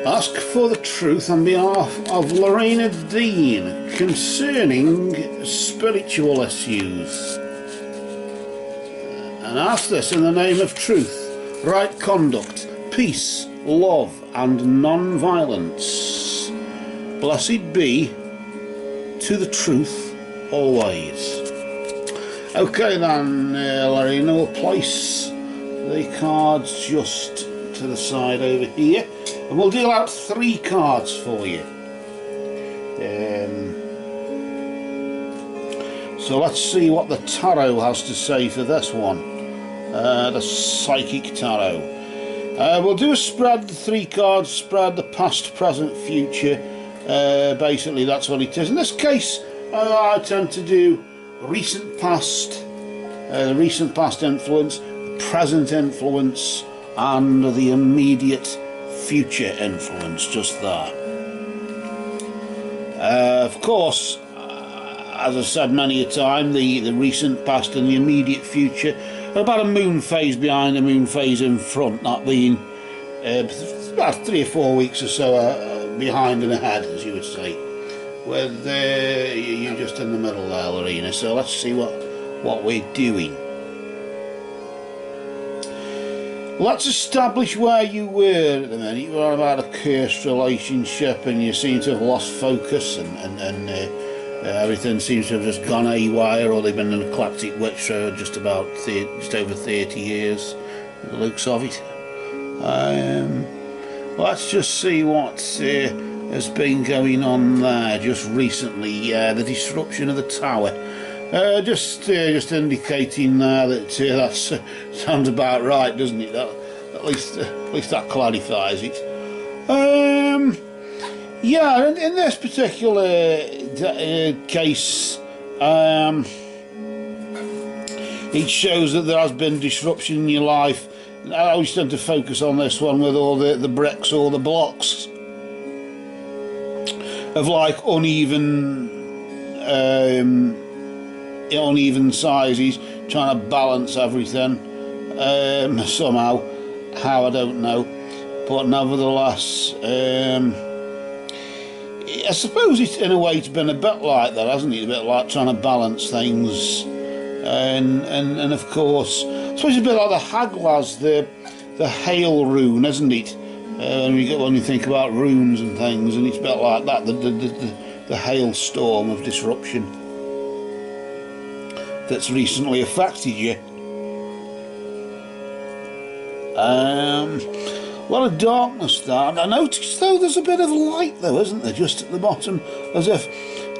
Ask for the truth on behalf of Laureena Dean concerning spiritual issues. And ask this in the name of truth, right conduct, peace, love and non-violence. Blessed be to the truth always. Okay then, Laureena, we'll place the cards just to the side over here. And we'll deal out 3 cards for you. So let's see what the tarot has to say for this one. The psychic tarot. We'll do a spread, the 3 cards spread, the past, present, future. Basically that's what it is. In this case, I tend to do recent past, recent past influence, present influence, and the immediate future influence, just there. Of course, as I said many a time, the recent past and the immediate future are about a moon phase behind, a moon phase in front, that being about 3 or 4 weeks or so behind and ahead, as you would say. With you're just in the middle there, Laureena. So let's see what we're doing. Let's establish where you were at the minute. You were about a cursed relationship and you seem to have lost focus and everything seems to have just gone haywire, or they've been an eclectic witch for just over 30 years, the looks of it. Let's just see what has been going on there just recently. The disruption of the tower. Just indicating there that that sounds about right, doesn't it? At least that clarifies it. Yeah, in this particular case, it shows that there has been disruption in your life. I always tend to focus on this one with all the bricks or the blocks of like uneven sizes, trying to balance everything somehow, how I don't know, but nevertheless I suppose it's in a way it's been a bit like that, hasn't it? A bit like trying to balance things, and of course I suppose it's a bit like the Haglas, the hail rune, isn't it? When you think about runes and things, and it's a bit like that, the hailstorm of disruption that's recently affected you. A lot of darkness there. I noticed though there's a bit of light though, isn't there, just at the bottom, as if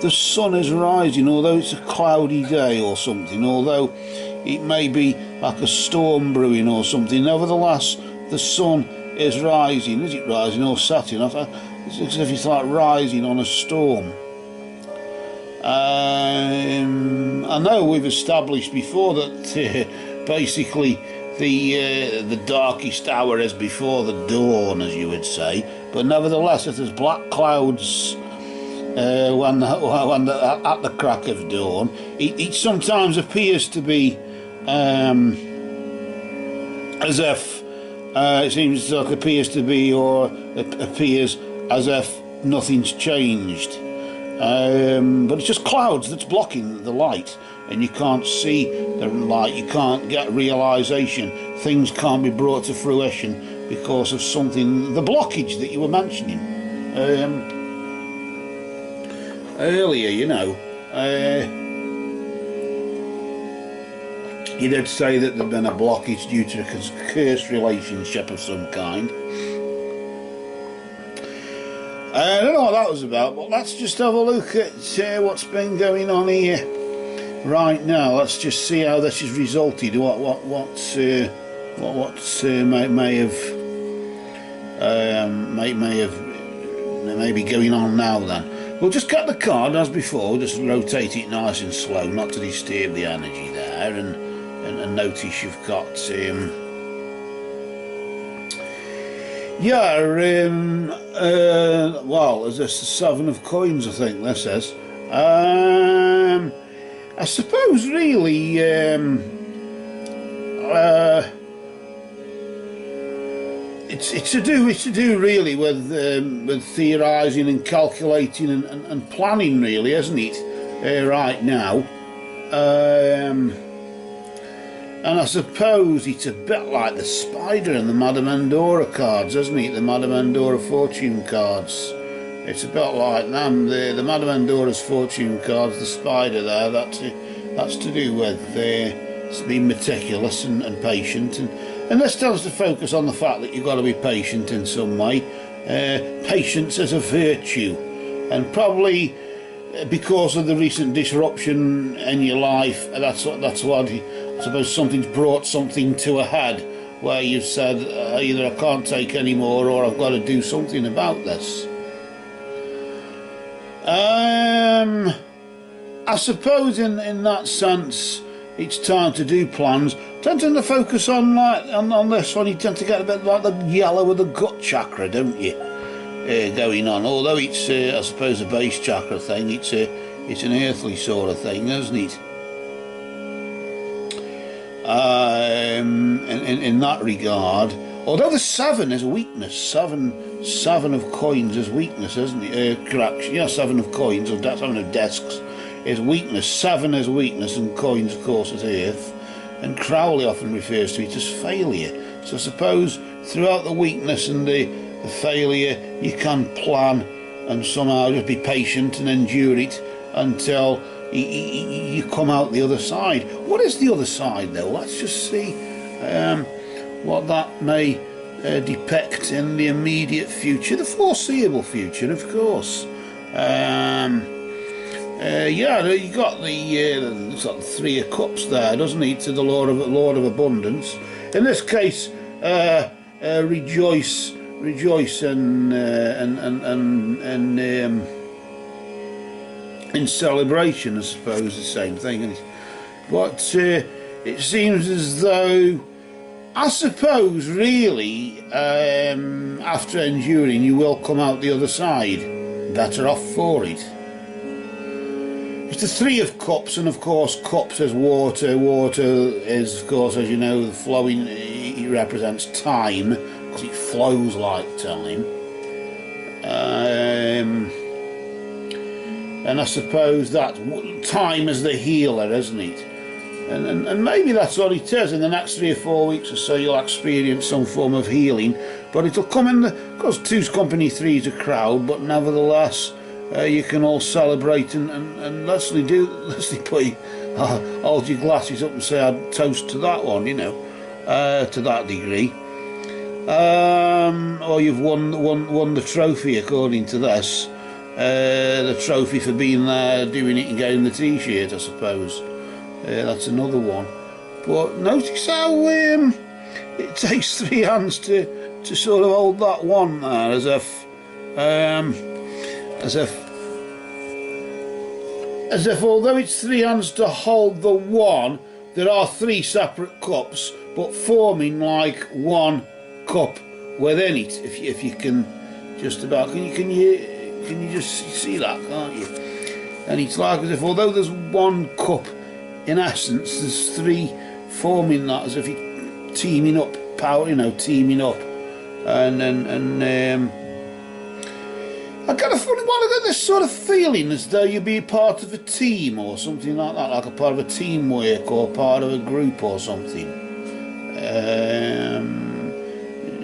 the sun is rising, although it's a cloudy day or something, although it may be like a storm brewing or something. Nevertheless, the sun is rising. Is it rising or setting? It's as if it's like rising on a storm. I know we've established before that basically the darkest hour is before the dawn, as you would say, but nevertheless, if there's black clouds at the crack of dawn, it sometimes appears to be as if it appears as if nothing's changed. But it's just clouds that's blocking the light, and you can't see the light, you can't get realisation, things can't be brought to fruition because of something, the blockage that you were mentioning earlier, you know. You did say that there'd been a blockage due to a cursed relationship of some kind. I don't know what that was about, but let's just have a look at what's been going on here right now. Let's just see how this has resulted. What may be going on now. Then we'll just cut the card as before. Just rotate it nice and slow, not to disturb the energy there, and notice you've got. Well, is this the 7 of coins? I think this is. I suppose really it's to do really with theorising and calculating and planning, really, isn't it? Right now, and I suppose it's a bit like the Spider and the Madame Endora cards, isn't it? The Madame Endora fortune cards. It's a bit like them. The Madame Endora's fortune cards, the Spider there. That's to do with being meticulous and patient, and this tends to focus on the fact that you've got to be patient in some way. Patience is a virtue, and probably because of the recent disruption in your life, that's what I suppose something's brought something to a head where you've said either I can't take any more or I've got to do something about this. I suppose in that sense it's time to do plans. Tend to focus on this one. You tend to get a bit like the yellow with the gut chakra, don't you? Going on. Although it's I suppose a base chakra thing, it's an earthly sort of thing, isn't it? In that regard. Although the 7 is a weakness. Seven of coins is weakness, isn't it? Correction. Yeah, 7 of coins or 7 of desks is weakness. 7 is weakness, and coins, of course, is earth. And Crowley often refers to it as failure. So I suppose throughout the weakness and the failure, you can plan and somehow just be patient and endure it until you come out the other side. What is the other side, though? Let's just see what that may depict in the immediate future, the foreseeable future, of course. Yeah, you got the 3 of Cups there, doesn't it? To the Lord of Abundance. In this case, rejoice and in celebration, I suppose, the same thing. But it seems as though, I suppose, really, after enduring, you will come out the other side better off for it. It's the 3 of Cups, and of course, cups is water. Water is, of course, as you know, the flowing. It represents time because it flows like time. And I suppose that time is the healer, isn't it? And maybe that's what it is. In the next 3 or 4 weeks or so, you'll experience some form of healing, but it'll come in because 2's company, 3's a crowd, but nevertheless, you can all celebrate and let's put hold your glasses up and say I'd toast to that one, you know, to that degree. Or you've won the trophy according to this, the trophy for being there, doing it and getting the T-shirt, I suppose. That's another one. But notice how it takes 3 hands to sort of hold that one there, as if although it's 3 hands to hold the one, there are 3 separate cups, but forming like one cup within it. If you can just about can you just see that, can't you? And it's like as if although there's one cup, in essence there's 3 forming that, as if you're teaming up, teaming up, and I get this sort of feeling as though you'd be part of a team or something like that, like a part of a teamwork or part of a group or something.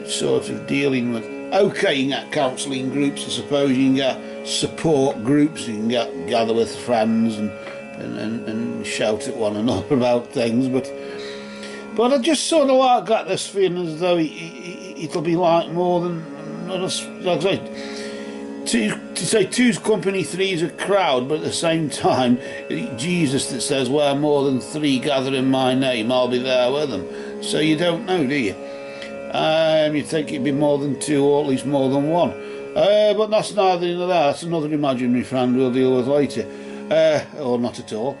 Sort of dealing with, okay, you can get counselling groups, I suppose, you can get support groups, you can gather with friends and shout at one another about things, but I just sort of got this feeling as though it'll be like more than, like I say, 2's company, 3's a crowd, but at the same time, Jesus that says, where more than 3 gather in my name, I'll be there with them. So you don't know, do you? You think it'd be more than 2, or at least more than 1. But that's neither here nor there. That's another imaginary friend we'll deal with later. Or not at all.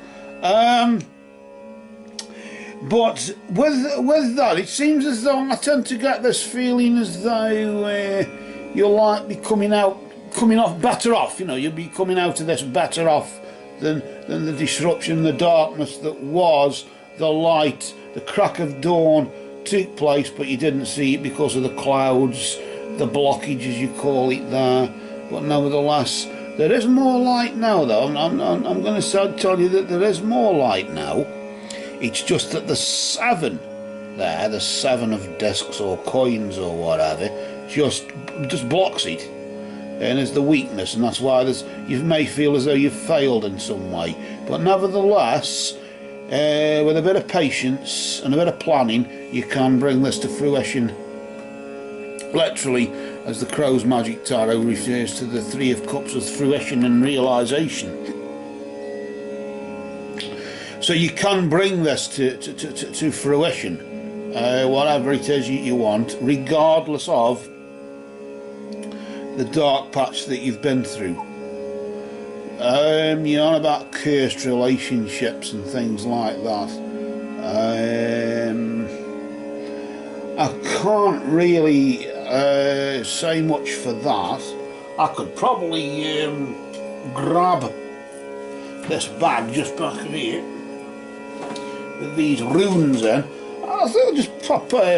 But with that, it seems as though I tend to get this feeling as though you'll like be coming off better off. You know, you'll be coming out of this better off than the disruption, the darkness that was, the light, the crack of dawn took place, but you didn't see it because of the clouds, the blockage as you call it there. But nevertheless, there is more light now though. I'm going to tell you that there is more light now. It's just that the 7 there, the 7 of discs or coins or whatever, just blocks it. And is the weakness, and that's why you may feel as though you've failed in some way. But nevertheless, with a bit of patience and a bit of planning, you can bring this to fruition. Literally, as the Crow's Magic Tarot refers to the 3 of Cups as fruition and realisation. So you can bring this to fruition, whatever it is you want, regardless of the dark patch that you've been through. You're on about cursed relationships and things like that. I can't really say much for that. I could probably grab this bag just back here with these runes in. I think I'll just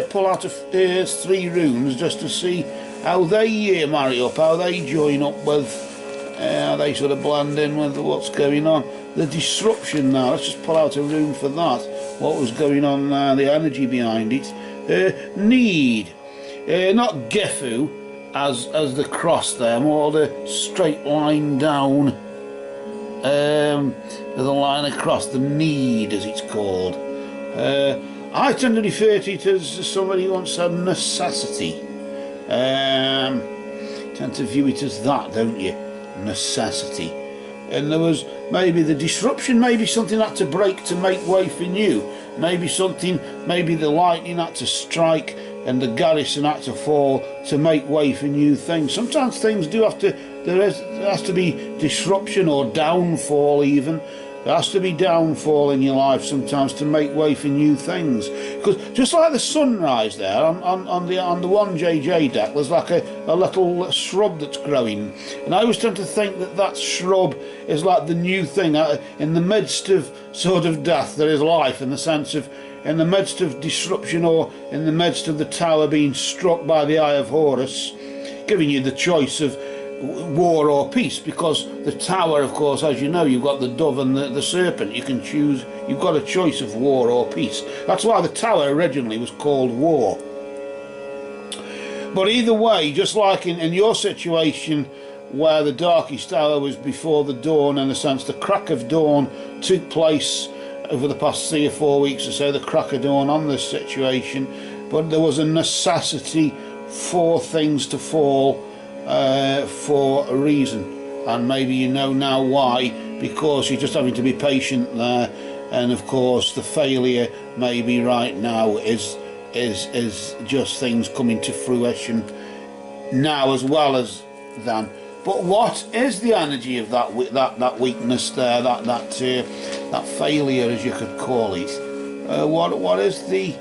pull out 3 runes just to see how they marry up, how they join up with, how they sort of blend in with what's going on. The disruption now, let's just pull out a rune for that. What was going on there, the energy behind it. Need, not Gifu as the cross there, more the straight line down, with a line across, the need as it's called. I tend to refer to it as somebody once said necessity. Tend to view it as that, don't you? Necessity. And there was maybe the disruption, maybe something had to break to make way for new. Maybe the lightning had to strike and the garrison had to fall to make way for new things. Sometimes things do have to, there has to be disruption or downfall even. There has to be downfall in your life sometimes to make way for new things. Because just like the sunrise there on the 1JJ deck, there's like a little shrub that's growing. And I always tend to think that shrub is like the new thing. In the midst of sort of death, there is life, in the sense of, in the midst of disruption or in the midst of the tower being struck by the Eye of Horus, giving you the choice of war or peace, because the tower, of course, as you know, you've got the dove and the serpent. You can choose, you've got a choice of war or peace. That's why the tower originally was called war. But either way, just like in your situation where the darkest hour was before the dawn, in a sense the crack of dawn took place over the past 3 or 4 weeks or so, the crack of dawn on this situation, but there was a necessity for things to fall for a reason, and maybe you know now why, because you're just having to be patient there. And of course the failure maybe right now is just things coming to fruition now as well as then. But what is the energy of that weakness there, that failure, as you could call it? What is the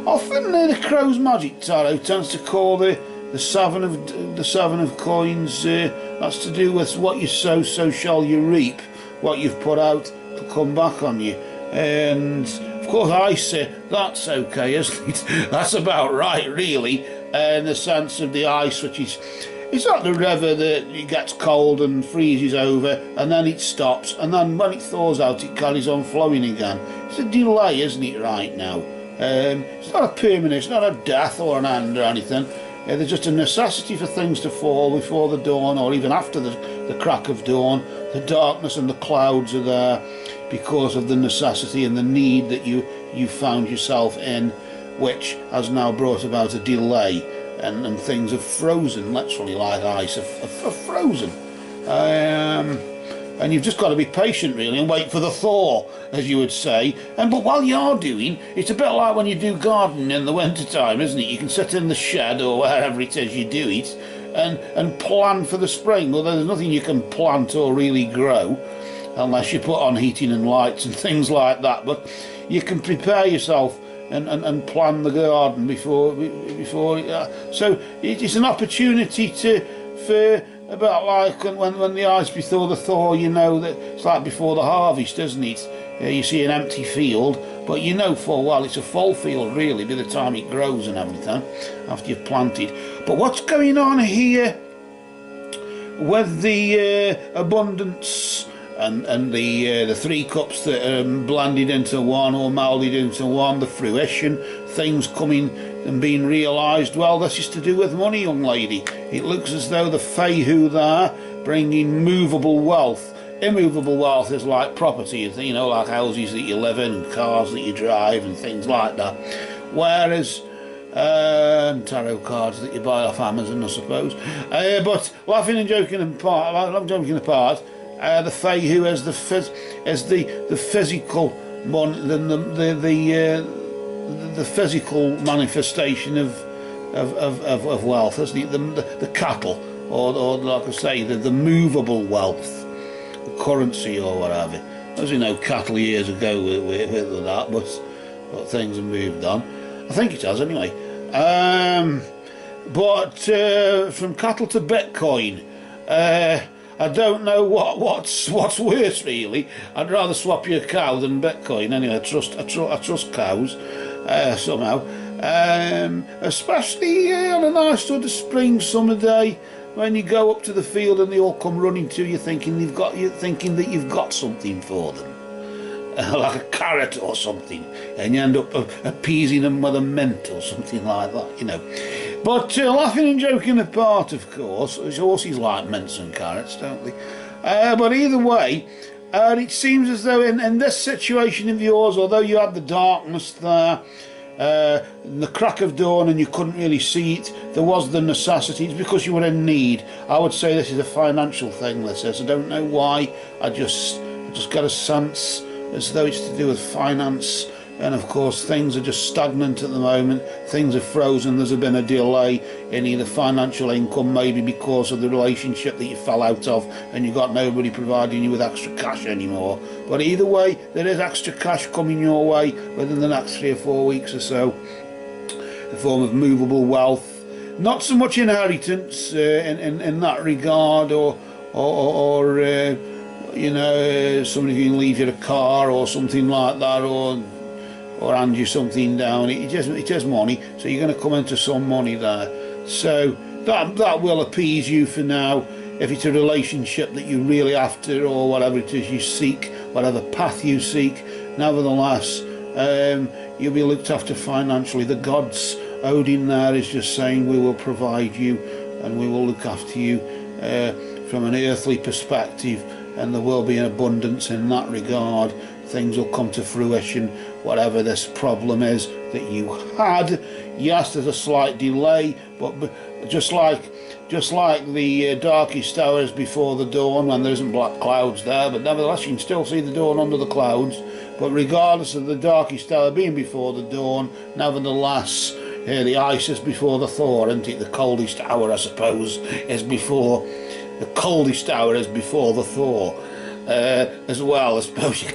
often the Crow's Magic Tarot tends to call the 7 of coins. That's to do with what you sow, so shall you reap. What you've put out will come back on you. And of course I say that's okay, isn't it? That's about right, really, in the sense of the ice, which is, it's not the river that it gets cold and freezes over and then it stops, and then when it thaws out it carries on flowing again. It's a delay, isn't it, right now? It's not a permanent, it's not a death or an end or anything. There's just a necessity for things to fall before the dawn, or even after the crack of dawn. The darkness and the clouds are there because of the necessity and the need that you found yourself in, which has now brought about a delay, and things have frozen, literally like ice, have frozen. And you've just got to be patient, really, and wait for the thaw, as you would say. But while you are doing, it's a bit like when you do gardening in the winter time, isn't it? You can sit in the shed or wherever it is you do it and plan for the spring. Well, there's nothing you can plant or really grow unless you put on heating and lights and things like that. But you can prepare yourself and plan the garden before. So it's an opportunity for. About like when the ice before the thaw, you know that it's like before the harvest, isn't it? You see an empty field, but you know full well it's a full field really by the time it grows and everything, after you've planted. But what's going on here with the abundance and the three cups that are blended into one or melded into one, the fruition, things coming and being realised? Well, this is to do with money, young lady. It looks as though the Feihu there bringing movable wealth. Immovable wealth is like property, you know, like houses that you live in and cars that you drive and things like that. Whereas tarot cards that you buy off Amazon, I suppose. But laughing and joking apart, the Feihu is the physical the physical manifestation of wealth, isn't it? The cattle, or like I say, the movable wealth, the currency or whatever. As we know, cattle years ago with that, but things have moved on. I think it has anyway. But from cattle to Bitcoin, I don't know what's worse really. I'd rather swap your cow than Bitcoin. Anyway, I trust cows somehow. Especially on a nice sort of spring summer day when you go up to the field and they all come running to you, thinking that you've got something for them. Like a carrot or something, and you end up appeasing them with a mint or something like that, you know. But laughing and joking apart, of course, horses like mints and carrots, don't they? But either way, it seems as though in this situation of yours, although you had the darkness there, the crack of dawn and you couldn't really see it, there was the necessity. It's because you were in need. I would say this is a financial thing, this is. I don't know why, I just got a sense as though it's to do with finance, and of course things are just stagnant at the moment. Things are frozen. There's been a delay in either financial income, maybe because of the relationship that you fell out of and you got nobody providing you with extra cash anymore. But either way, there is extra cash coming your way within the next 3 or 4 weeks or so, in the form of movable wealth. Not so much inheritance in that regard, or you know, somebody can leave you a car or something like that, or hand you something down. It is money, so you're going to come into some money there. So that will appease you for now. If it's a relationship that you're really after, or whatever it is you seek, whatever path you seek, nevertheless, you'll be looked after financially. The gods, Odin there is just saying, we will provide you and we will look after you from an earthly perspective, and there will be an abundance in that regard. Things will come to fruition. Whatever this problem is that you had, yes, there's a slight delay, but just like the darkest hours before the dawn, when there isn't black clouds there, but nevertheless you can still see the dawn under the clouds. But regardless of the darkest hour being before the dawn, nevertheless the ice is before the thaw, isn't it? The coldest hour, I suppose, is before the coldest hour is before the thaw. As well, I suppose you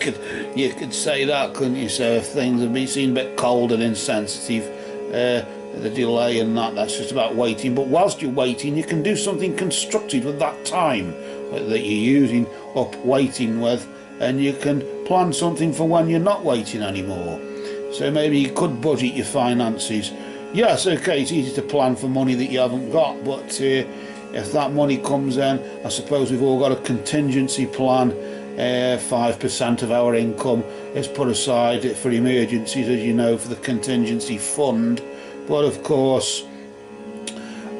could say that, couldn't you? So if things have been seen a bit cold and insensitive, the delay and that's just about waiting. But whilst you're waiting, you can do something constructive with that time that you're using up waiting with, and you can plan something for when you're not waiting anymore. So maybe you could budget your finances. Yes, okay, it's easy to plan for money that you haven't got, but if that money comes in, I suppose we've all got a contingency plan. 5% of our income is put aside for emergencies, as you know, for the contingency fund. But of course,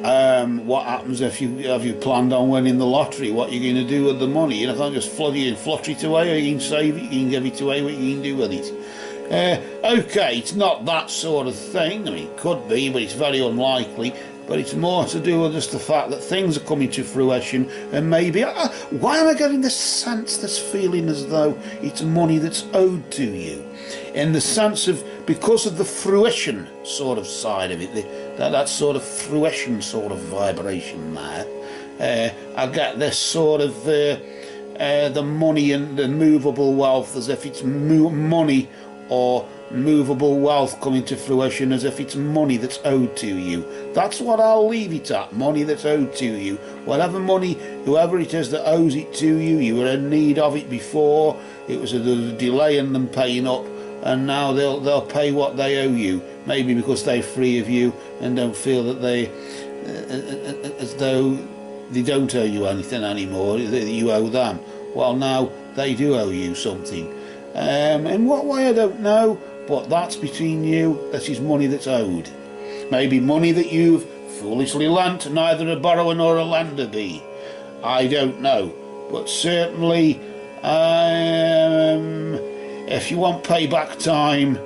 what happens if you planned on winning the lottery? What are you going to do with the money? You can't just flutter it away, or you can save it, you can give it away, what you can do with it. Okay, it's not that sort of thing. I mean, it could be, but it's very unlikely. But it's more to do with just the fact that things are coming to fruition, and maybe why am I getting this sense, this feeling as though it's money that's owed to you, in the sense of, because of the fruition sort of side of it, that sort of fruition sort of vibration there. I get this sort of the money and the movable wealth, as if it's money or movable wealth coming to fruition, as if it's money that's owed to you. That's what I'll leave it at, money that's owed to you. Whatever money, whoever it is that owes it to you, you were in need of it before, it was a delay in them paying up, and now they'll pay what they owe you, maybe because they're free of you and don't feel that they as though they don't owe you anything anymore, that you owe them. Well, now they do owe you something. In what way I don't know, but that's between you. This is money that's owed. Maybe money that you've foolishly lent, neither a borrower nor a lender be. I don't know, but certainly if you want payback time,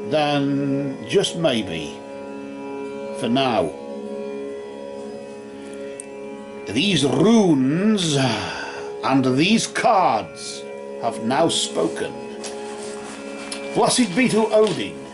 then just maybe, for now, these runes and these cards have now spoken. Blessed be to Odin,